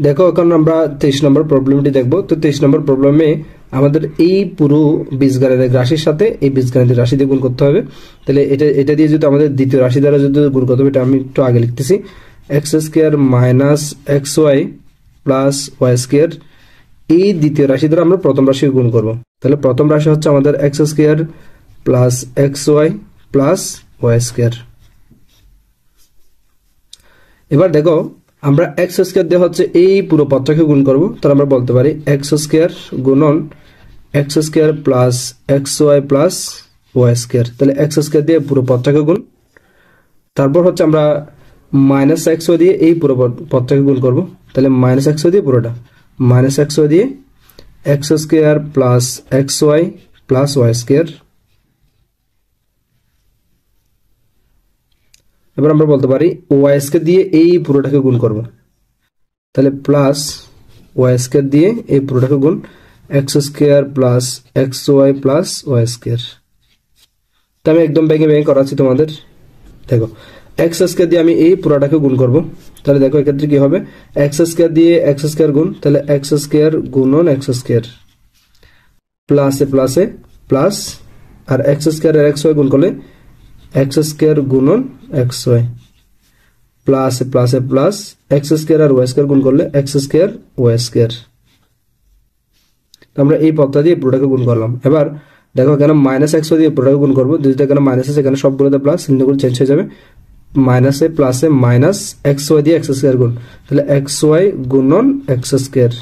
দেখো এখন আমরা 23 নম্বর প্রবলেমটি দেখব। তো 23 নম্বর প্রবলেমে আমাদের এই পুরো বীজগাণিতিক রাশির সাথে এই বীজগাণিতিক রাশি দিয়ে গুণ করতে হবে। তাহলে এটা দিয়ে যদি আমাদের দ্বিতীয় রাশি দ্বারা যদি গুণ করতে হবে, এটা আমি একটু আগে লিখতেছি, x square minus x y plus y square, এই দ্বিতীয় রাশি দ্বারা আমরা প্রথম রাশি গুণ করব। তাহলে প্রথম রাশি হচ্ছে আমাদের x square plus x y plus y square. এবার দেখো আমরা এক্স স্কোয়ার দিয়ে হচ্ছে এই পুরো পদটাকে গুণ করব। তাহলে আমরা বলতে পারি এক্স স্কোয়ার গুণন x square plus x y plus y square. তাহলে এক্স স্কোয়ার দিয়ে পুরো পদটাকে গুণ, তারপর হচ্ছে আমরা মাইনাস এক্স ওয়াই দিয়ে এই পুরো পদটাকে গুণ করব। তাহলে মাইনাস এক্স ওয়াই দিয়ে পুরোটা, মাইনাস এক্স ওয়াই দিয়ে x square plus x y plus y square. এবার আমরা বলতে পারি ওয়াই স্কোয়ার দিয়ে এই পুরোটাকে গুণ করব। তাহলে প্লাস ওয়াই স্কোয়ার দিয়ে এই পুরোটাকে গুণ x square plus x y plus y square. তো আমি একদম ভেঙে ভেঙে করাচ্ছি তোমাদের। দেখো এক্স স্কোয়ার দিয়ে আমি এই পুরোটাকে গুণ করব। তাহলে দেখো এক্ষেত্রে কি হবে, এক্স স্কোয়ার দিয়ে এক্স স্কোয়ার গুণ, তাহলে এক্স স্কোয়ার গুণন এক্স স্কোয়ার প্লাসে প্লাসে প্লাস, আর এক্স স্কোয়ার আর এক্স ওয়াই গুণ করলে এক্স স্কোয়ার গুণন এক্স ওয়াই প্লাস প্লাসে প্লাস, এক্স স্কোয়ার আর ওয়াই স্কোয়ার গুণ করলে এক্স স্কোয়ার ওয়াই স্কোয়ার। আমরা এই পদটা দিয়ে পুরোটাকে গুণ করলাম। এবার দেখো এখানে মাইনাস এক্স ওয়াই দিয়ে পুরোটাকে গুণ করবো, যেহেতু এখানে মাইনাস আছে এখানে সবগুলোতে প্লাস, চিহ্নগুলো চেঞ্জ হয়ে যাবে, মাইনাসে প্লাসে মাইনাস এক্স ওয়াই দিয়ে এক্স স্কোয়ার গুণ, তাহলে এক্স ওয়াই গুণন এক্স স্কোয়ার।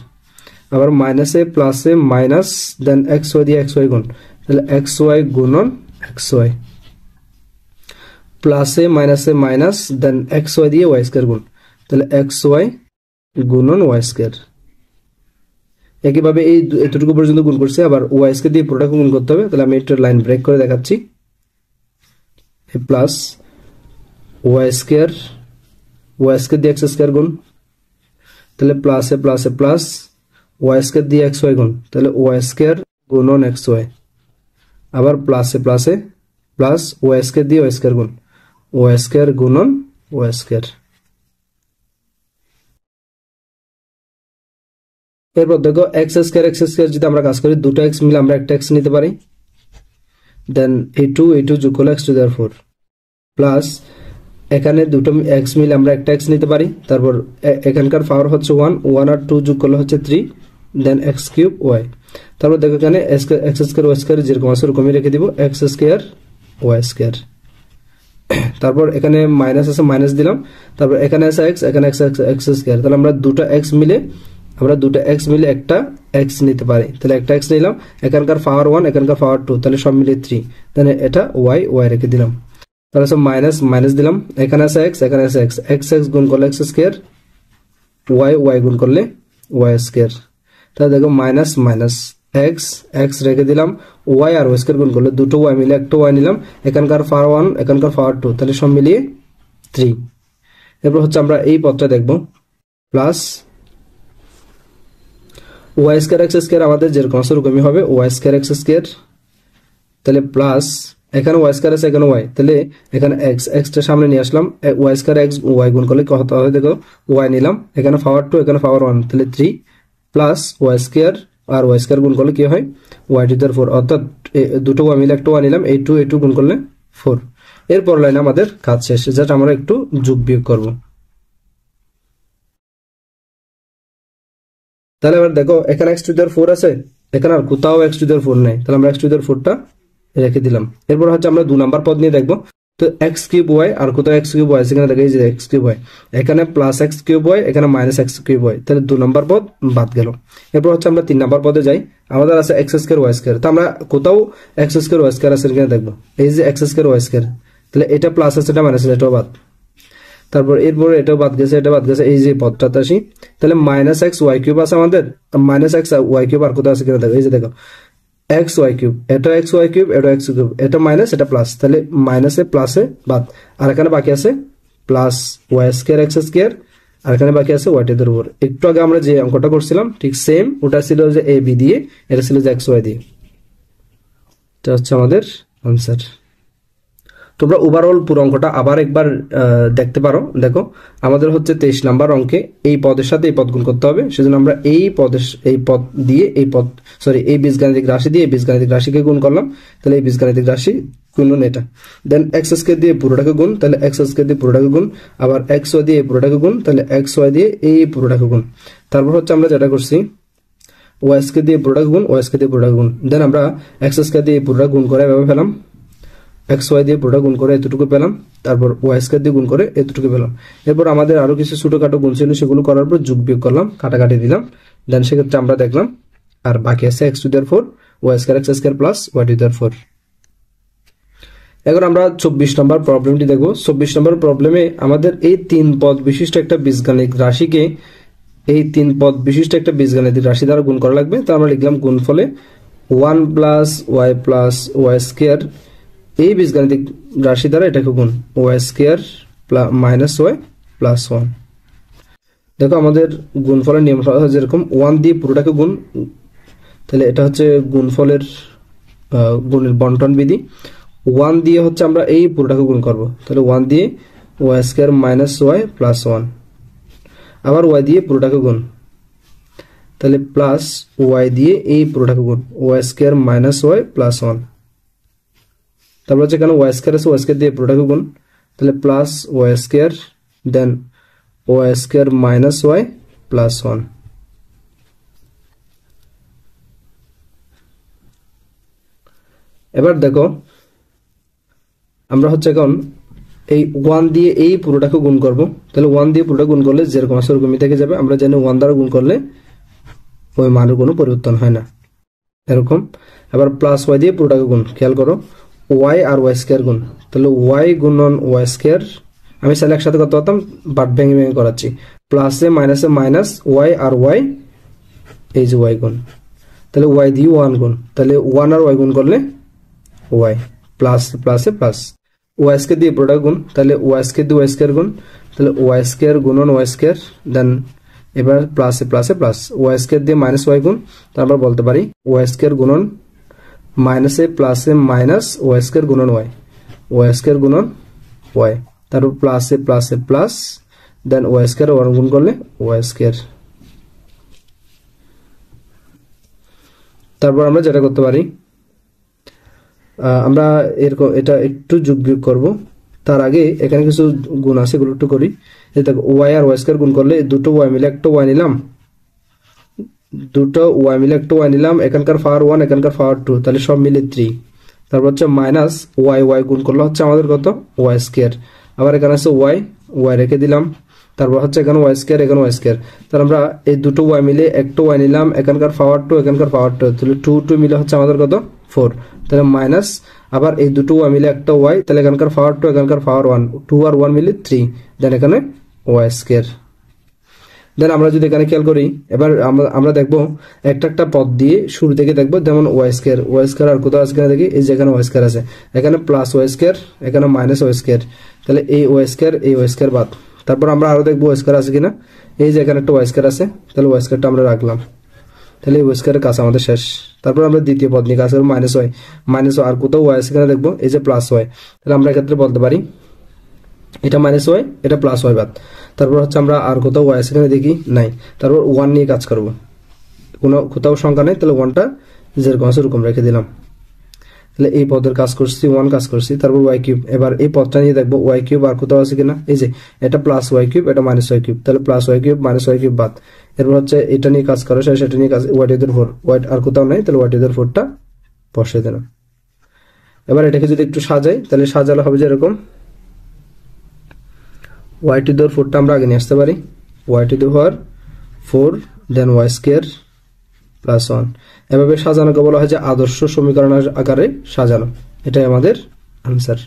আবার মাইনাসে প্লাসে মাইনাস দেন এক্স ওয়াই দিয়ে এক্স ওয়াই গুণ, তাহলে এক্স ওয়াই গুণন এক্স ওয়াই, প্লাসে মাইনাসে মাইনাস দেন এক্স ওয়াই দিয়ে ওয়াই স্কোয়ার গুণ, তাহলে এক্স ওয়াই গুণন ওয়াই স্কোয়ার। একইভাবে এই এতটুকু পর্যন্ত গুণ করছি, আবার ওয়াই স্কোয়ার দিয়ে পুরোটাকে গুণ করতে হবে। তাহলে আমি একটা লাইন ব্রেক করে দেখাচ্ছি, প্লাস ওয়াই স্কোয়ার দিয়ে এক্স স্কোয়ার গুণ, তাহলে প্লাসে প্লাসে প্লাস ওয়াই স্কোয়ার দিয়ে এক্স ওয়াই গুণ, তাহলে ওয়াই স্কোয়ার গুণন এক্স ওয়াই, আবার প্লাসে প্লাসে প্লাস ওয়াই স্কোয়ার দিয়ে ওয়াই স্কোয়ার গুণ, ওয়াই স্কোয়ার গুণন ওয়াই স্কোয়ার। এরপর দেখো এক্স স্কোয়ার যদি আমরা কাজ করি, দুটো এক্স মিলে আমরা একটা এক্স নিতে পারি, দেন এই টু যোগ করলে x to the power 4 plus এখানে দুটো এক্স মিলে আমরা একটা এক্স নিতে পারি, তারপর এখানকার পাওয়ার হচ্ছে 1 আর 2 যোগ করলে হচ্ছে 3, দেন এক্স কিউব ওয়াই। তারপর দেখো এখানে এক্স স্কোয়ার ওয়াই স্কোয়ার যেরকম আছে ওরকমই রেখে দিব, এক্স স্কোয়ার ওয়াই স্কোয়ার। তারপর এখানে মাইনাস আছে মাইনাস দিলাম, তারপর এখানে আছে এক্স, এখানে এক্স স্কোয়ার, তাহলে আমরা দুটো এক্স মিলে একটা এক্স নিতে পারি, তাহলে একটা এক্স নিলাম, এখানকার পাওয়ার 1 এখানকার পাওয়ার 2, তাহলে সব মিলে 3, তাহলে এটা ওয়াই রেখে দিলাম। তাহলে সব মাইনাস দিলাম, এখানে আছে এক্স, এখানে আছে এক্স গুণ করলে এক্স স্কোয়ার, ওয়াই গুণ করলে ওয়াই স্কোয়ার। তাহলে দেখো মাইনাস এক্স রেখে দিলাম, ওয়াই আর ওয়াই স্কোয়ার গুণ করলে দুটো ওয়াই মিলে একটা ওয়াই নিলাম, এখানকার পাওয়ার 1 এখানকার পাওয়ার 2, তাহলে সব মিলিয়ে 3। এরপর হচ্ছে আমরা এই পদটা দেখব, plus y square x square আমাদের যেরকম আছে ওরকমই হবে, ওয়াই স্কোয়ার এক্স স্কোয়ার, তাহলে প্লাস এখানে ওয়াই স্কোয়ার আছে এখানে ওয়াই, তাহলে এখানে এক্সটা সামনে নিয়ে আসলাম, ওয়াই স্কোয়ার এক্স ওয়াই গুণ করলে কত হবে দেখো, ওয়াই নিলাম, এখানে পাওয়ার 2 এখানে পাওয়ার 1, তাহলে 3 প্লাস ওয়াই স্কোয়ার আর ওয়াই স্কোয়ার গুণ করলে কি হয়, ওয়াই টু দি পাওয়ার 4, অর্থাৎ দুটো ওয়াই মিলে একটা ওয়াই নিলাম, এই টু গুণ করলে 4। এরপর লাইনে আমাদের কাজ শেষ, জাস্ট আমরা একটু যোগ বিয়োগ করব। তাহলে এবার দেখো এখানে এক্স টু দি পাওয়ার 4 আছে, এখানে আর কোথাও এক্স টু দি পাওয়ার 4 নেই, তাহলে আমরা এক্স টু দি পাওয়ার 4টা রেখে দিলাম। এরপর হচ্ছে আমরা 2 নাম্বার পদ নিয়ে দেখবো, তো এক্স কিউব ওয়াই আর কোথাও এক্স কিউব ওয়াই, সেখানে দেখো এই যে এক্স কিউব ওয়াই, এখানে প্লাস এক্স কিউব ওয়াই, এখানে মাইনাস এক্স কিউব ওয়াই, তাহলে 2 নাম্বার পদ বাদ গেল। এরপর হচ্ছে আমরা 3 নাম্বার পদে যাই, আমাদের আছে এক্স স্কোয়ার ওয়াই স্কোয়ার, তো আমরা কোথাও এক্স স্কোয়ার ওয়াই স্কোয়ার আছে কিনা দেখবো, এই যে এক্স স্কোয়ার ওয়াই স্কোয়ার, তাহলে এটা প্লাস আছে এটা মাইনাস আছে, এটাও বাদ, তারপর এরপর এটাও বাদ গেছে এটা বাদ গেছে, এই যে পদটাতে আসি, তাহলে মাইনাস এক্স ওয়াই কিউব আছে আমাদের, মাইনাস এক্স ওয়াই কিউব আর কোথাও আছে কিনা দেখো, এই যে দেখো এক্স ওয়াই কিউব, এটা এক্স ওয়াই কিউব, এটা এক্স কিউব, এটা মাইনাস এটা প্লাস, তাহলে মাইনাসে প্লাসে বাদ, আর এখানে বাকি আছে plus y square x square, আর এখানে বাকি আছে ওয়াই টের উপর। একটু আগে আমরা যে অঙ্কটা করছিলাম ঠিক সেম, ওটা ছিল যে এ বি দিয়ে, এটা ছিল যে এক্স ওয়াই দিয়ে। এটা হচ্ছে আমাদের আনসার। তোমরা ওভারঅল পুরো অঙ্কটা আবার একবার দেখতে পারো। দেখো আমাদের হচ্ছে 23 নাম্বার অঙ্কে এই পদের সাথে এই পদ গুণ করতে হবে, সেজন্য আমরা এই পদ দিয়ে এই বীজগাণিতিক রাশি দিয়ে এই বীজগাণিতিক রাশিকে গুণ করলাম, তাহলে এই বীজগাণিতিক রাশি গুণন এটা। দেন এক্স স্কয়ার দিয়ে পুরোটাকে গুণ, তাহলে এক্স স্কয়ার দিয়ে পুরোটাকে গুণ, আবার এক্স ওয়াই দিয়ে এই পুরোটাকে গুণ, তাহলে এক্স ওয়াই দিয়ে এই পুরোটাকে গুণ। তারপর হচ্ছে আমরা যেটা করছি ওয়াই স্কয়ার দিয়ে পুরোটাকে গুণ, ওয়াই স্কয়ার দিয়ে পুরোটাকে গুণ। দেন আমরা এক্স স্কয়ার দিয়ে পুরোটা গুণ করে এভাবে পেলাম, এক্স ওয়াই দিয়ে পুরোটা গুণ করে এতটুকু পেলাম, তারপর ওয়াই স্কয়ার দিয়ে গুণ করে এতটুকু পেলাম। এরপর আমাদের আরো কিছু ছোটখাটো গুণ ছিল, সেগুলো করার পর যোগ বিয়োগ করলাম, কাটাকাটি দিলাম। দেন সেক্ষেত্রে আমরা দেখলাম আর বাকি আছে x to the power 4 y square x square plus y to the power 4। এখন আমরা 24 নম্বর প্রবলেমটি দেখব। 24 নম্বর প্রবলেমে আমাদের এই 3 পদ বিশিষ্ট একটা বীজগাণিতিক রাশিকে এই 3 পদ বিশিষ্ট একটা বীজগাণিতিক রাশি দ্বারা গুণ করা লাগবে। তো আমরা লিখলাম গুণফলে 1 প্লাস ওয়াই স্কয়ার এই বীজগাণিতিক রাশি দ্বারা এটাকে গুণ y square minus y plus 1। দেখো আমাদের গুণফলের নিয়মটা যেরকম 1 দিয়ে পুরোটাকে গুণ, তাহলে এটা হচ্ছে গুণফলের গুণের বন্টন বিধি। 1 দিয়ে হচ্ছে আমরা এই পুরোটাকে গুণ করব, তাহলে 1 দিয়ে y square minus y plus 1, আবার ওয়াই দিয়ে পুরোটাকে গুণ, তাহলে প্লাস ওয়াই দিয়ে এই পুরোটাকে গুণ y square minus y plus 1। তারপর হচ্ছে এখানে ওয়াই স্কয়ার আছে, ওয়াই স্কয়ার দিয়ে পুরোটাকে গুণ, তাহলে plus y square then y square minus y plus 1। এবার দেখো আমরা হচ্ছে এখন এই 1 দিয়ে এই পুরোটাকে গুণ করব, তাহলে 1 দিয়ে পুরোটা গুণ করলে যেরকম আছে ওরকমই থেকে যাবে। আমরা জানি 1 দ্বারা গুণ করলে ওই মানের কোনো পরিবর্তন হয় না, এরকম। এবার প্লাস ওয়াই দিয়ে পুরোটাকে গুণ, খেয়াল করো ওয়াই আর ওয়াই স্কয়ার গুণ, তাহলে ওয়াই গুণন ওয়াই স্কয়ার, আমি চাইলে একসাথে করতে পারতাম বাট ভেঙে ভেঙে করাচ্ছি, প্লাসে মাইনাসে মাইনাস ওয়াই আর ওয়াই, এই যে ওয়াই গুণ, তাহলে ওয়াই দিয়ে 1 গুণ, তাহলে 1 আর ওয়াই গুণ করলে ওয়াই প্লাস প্লাসে প্লাস, ওয়াই স্কয়ার দিয়ে পুরোটা গুণ, তাহলে ওয়াই স্কয়ার দিয়ে ওয়াই স্কয়ার গুণ, তাহলে ওয়াই স্কয়ার গুণন ওয়াই স্কয়ার, দেন এবার প্লাসে প্লাসে প্লাস, ওয়াই স্কয়ার দিয়ে মাইনাস ওয়াই গুণ, তারপর বলতে পারি ওয়াই স্কয়ার গুণন মাইনাসে প্লাসে মাইনাস ওয়াই স্কয়ার গুণন ওয়াই, ওয়াই স্কয়ার গুণন ওয়াই, তারপর প্লাসে প্লাসে প্লাস, দেন ওয়াই স্কয়ার 1 গুণ করলে ওয়াই স্কয়ার। তারপর আমরা যেটা করতে পারি আমরা এরকম এটা একটু যোগ বিয়োগ করব, তার আগে এখানে কিছু গুণ আছে এগুলো একটু করি। দেখো ওয়াই আর ওয়াই স্কয়ার গুণ করলে দুটো ওয়াই মিলে একটা ওয়াই নিলাম, দুটো ওয়াই মিলে একটা ওয়াই নিলাম, এখানকার পাওয়ার 1 এখানকার পাওয়ার 2, তাহলে সব মিলে 3। তারপর হচ্ছে মাইনাস ওয়াই ওয়াই গুণ করলে হচ্ছে আমাদের কত ওয়াই স্কয়ার, আবার এখানে আছে ওয়াই ওয়াই রেখে দিলাম, তারপর হচ্ছে এখানে ওয়াই স্কয়ার এখানে ওয়াই স্কয়ার, তাহলে আমরা এই দুটো ওয়াই মিলে একটা ওয়াই নিলাম, এখানকার পাওয়ার 2 এখানকার পাওয়ার 2, তাহলে 2 2 মিলে হচ্ছে আমাদের কত 4, তাহলে মাইনাস আবার এই দুটো ওয়াই মিলে একটা ওয়াই, তাহলে এখানকার পাওয়ার 2 এখানকার পাওয়ার 1, 2 আর 1 মিলে 3, দেন এখানে ওয়াই স্কয়ার। দেন আমরা যদি এখানে খেয়াল করি এবার আমরা দেখবো একটা একটা পদ দিয়ে শুরু থেকে দেখবো, যেমন ওয়াই স্কয়ার আর কোথাও আছে কিনা দেখি, এই যে এখানে ওয়াই স্কয়ার আছে, এখানে প্লাস ওয়াই স্কয়ার এখানে মাইনাস ওয়াই স্কয়ার, তাহলে এই ওয়াই স্কয়ার বাদ। তারপর আমরা আরো দেখবো ওয়াই স্কয়ার আছে কিনা, এই যে এখানে একটা ওয়াই স্কয়ার আছে, তাহলে ওয়াই স্কয়ারটা আমরা রাখলাম, তাহলে এই ওয়াই স্কয়ারের কাজ আমাদের শেষ। তারপর আমরা দ্বিতীয় পদ নিয়ে কাজ করবো মাইনাস ওয়াই আর কোথাও ওয়াই আছে কিনা দেখবো, এই যে প্লাস ওয়াই, তাহলে আমরা এক্ষেত্রে বলতে পারি এটা মাইনাস ওয়াই এটা প্লাস ওয়াই বাদ। তারপর হচ্ছে আমরা আর কোথাও ওয়াই আছে কিনা দেখি, নাই, তারপর 1 নিয়ে কাজ করব, কোনো কোথাও সংখ্যা নেই, তাহলে 1টা যেরকম আছে ওরকম রেখে দিলাম, তাহলে এই পদের কাজ করছি 1 কাজ করছি। তারপর ওয়াই কিউব, এবার এই পদটা নিয়ে দেখবো ওয়াই কিউব আর কোথাও আছে কিনা, এই যে এটা প্লাস ওয়াই কিউব এটা মাইনাস ওয়াই কিউব, তাহলে plus y cube minus y cube বাদ। এরপর হচ্ছে এটা নিয়ে কাজ করো, সেটা নিয়ে কাজ y to the power 4, y আর কোথাও নাই, তাহলে ওয়াই টু দি পাওয়ার 4টা বসিয়ে দিলাম। এবার এটাকে যদি একটু সাজাই, তাহলে সাজালে হবে যে এরকম ওয়াই টু দি পাওয়ার 4টা আমরা আগে নিয়ে আসতে পারি, y to the power 4 then y square plus 1, এভাবে সাজানোকে বলা হয় যে আদর্শ সমীকরণের আকারে সাজানো, এটাই আমাদের আনসার।